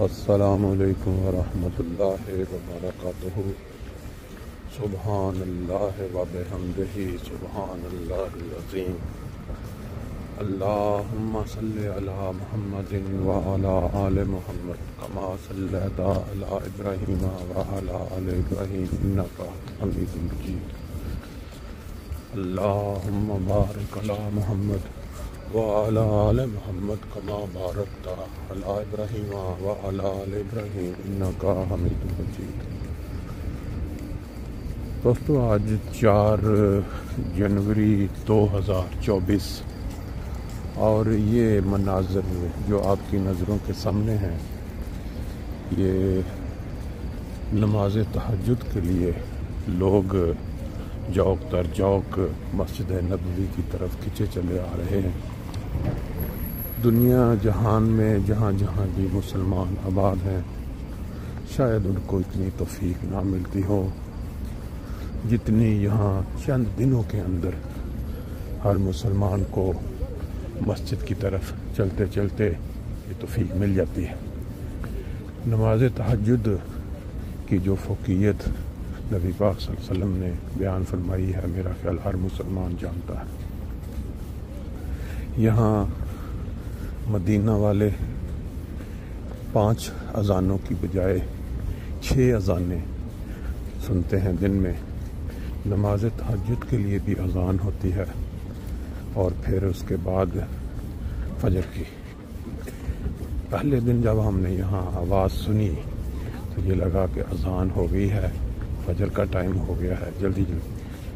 السلام علیکم ورحمۃ اللہ وبرکاتہ۔ سبحان اللہ وبحمدہ سبحان اللہ العظیم۔ اللہم صلی علی محمد وعلی آل محمد کما صلیت علی ابراہیم وعلی آل ابراہیم انک حمید مجید۔ اللہم بارک علی محمد وعلی آل محمد کما بارکت علی ابراہیم وعلی آل ابراہیم انک حمید مجید۔ دوستو، آج 4 جنوری 2024 اور یہ مناظر جو آپ کی نظروں کے سامنے ہیں، یہ نماز تہجد کے لیے لوگ جوق در جوق مسجد نبوی کی طرف کھنچے چلے آ رہے ہیں۔ دنیا جہان میں جہاں جہاں بھی مسلمان آباد ہیں، شاید ان کو اتنی توفیق نہ ملتی ہو جتنی یہاں چند دنوں کے اندر ہر مسلمان کو مسجد کی طرف چلتے چلتے یہ توفیق مل جاتی ہے۔ نماز تہجد کی جو فوقیت نبی پاک صلی اللہ علیہ وسلم نے بیان فرمائی ہے، میرا خیال ہر مسلمان جانتا ہے۔ یہاں مدینہ والے 5 اذانوں کی بجائے 6 اذانیں سنتے ہیں دن میں۔ نماز تہجد کے لیے بھی اذان ہوتی ہے اور پھر اس کے بعد فجر کی۔ پہلے دن جب ہم نے یہاں آواز سنی تو یہ لگا کہ اذان ہو گئی ہے، فجر کا ٹائم ہو گیا ہے، جلدی جلدی۔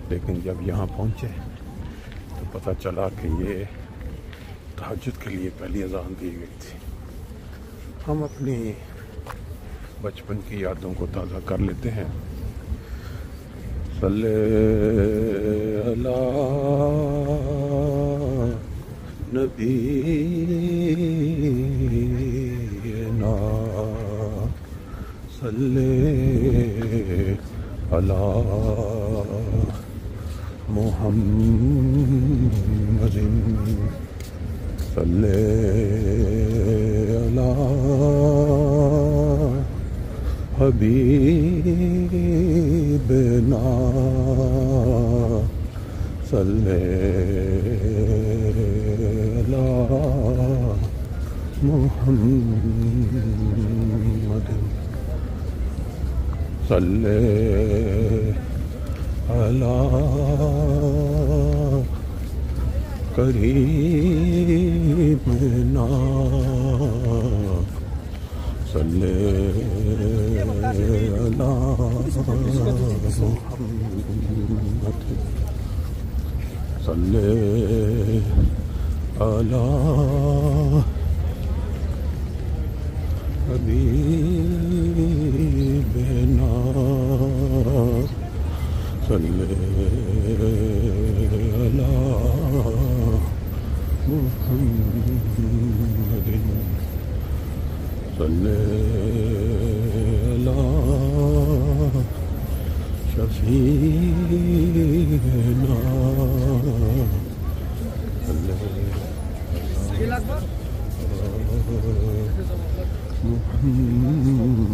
لیکن جب یہاں پہنچے تو پتہ چلا کہ یہ تہجد کے لیے پہلی اذان دی گئی تھی۔ ہم اپنی بچپن کی یادوں کو تازہ کر لیتے ہیں۔ صلی علی نبینا صلی علی محمد صلی علی حبیبنا صلی علی محمد صلی علی کریمنا صلی علی محمد صلی علی حبیبنا صلی علی محمد صلی علی شفیعنا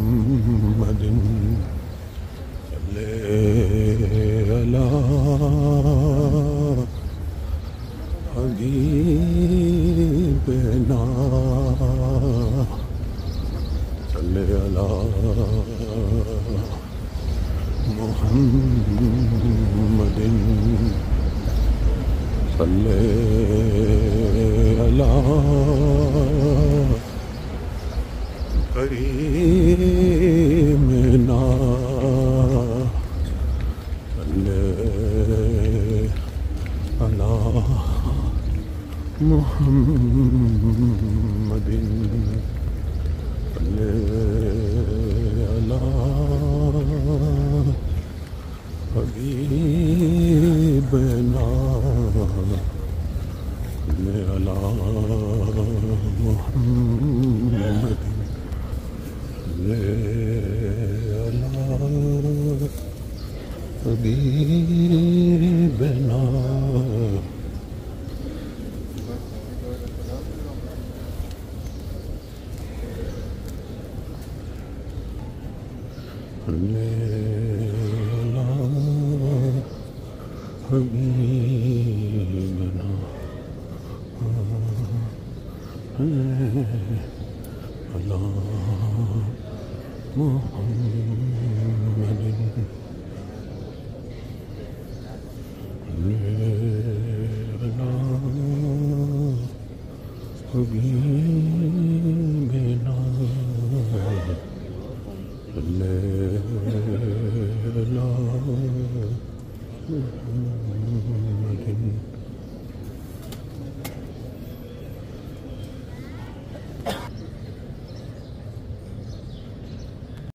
محمد صلی علی حبیبنا صلی علی محمد صلی علی کریمنا صلی علی محمد صلی علی حبیبنا صلی علی محمد صلی علی حبیبنا حبیبنا علی محمد علی حبیبنا